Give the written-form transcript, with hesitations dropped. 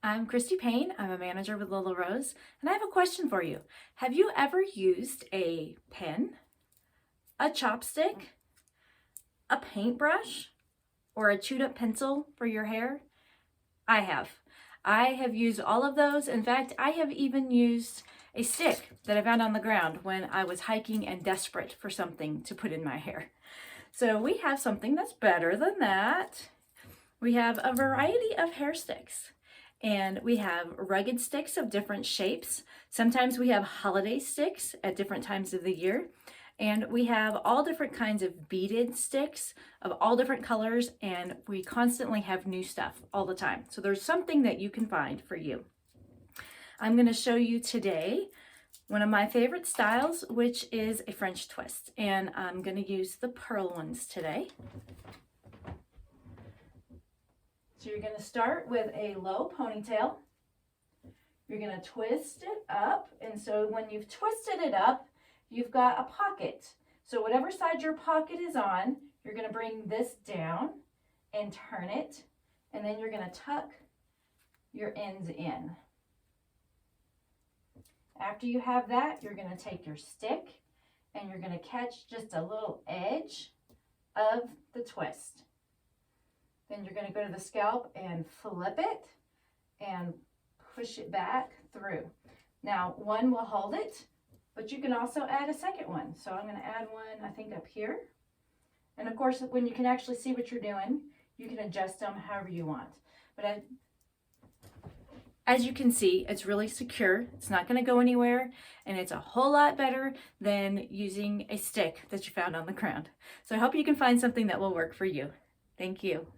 I'm Christy Payne. I'm a manager with Little Rose, and I have a question for you. Have you ever used a pen, a chopstick, a paintbrush, or a chewed up pencil for your hair? I have. I have used all of those. In fact, I have even used a stick that I found on the ground when I was hiking and desperate for something to put in my hair. So we have something that's better than that. We have a variety of hair sticks. And we have rugged sticks of different shapes. Sometimes we have holiday sticks at different times of the year. And we have all different kinds of beaded sticks of all different colors, and we constantly have new stuff all the time. So there's something that you can find for you. I'm going to show you today one of my favorite styles, which is a French twist. And I'm going to use the pearl ones today. So you're going to start with a low ponytail. You're going to twist it up. And so when you've twisted it up, you've got a pocket. So whatever side your pocket is on, you're going to bring this down and turn it. And then you're going to tuck your ends in. After you have that, you're going to take your stick and you're going to catch just a little edge of the twist. Then you're going to go to the scalp and flip it and push it back through. Now, one will hold it, but you can also add a second one. So I'm going to add one, I think, up here. And of course, when you can actually see what you're doing, you can adjust them however you want. But as you can see, it's really secure. It's not going to go anywhere, and it's a whole lot better than using a stick that you found on the ground. So I hope you can find something that will work for you. Thank you.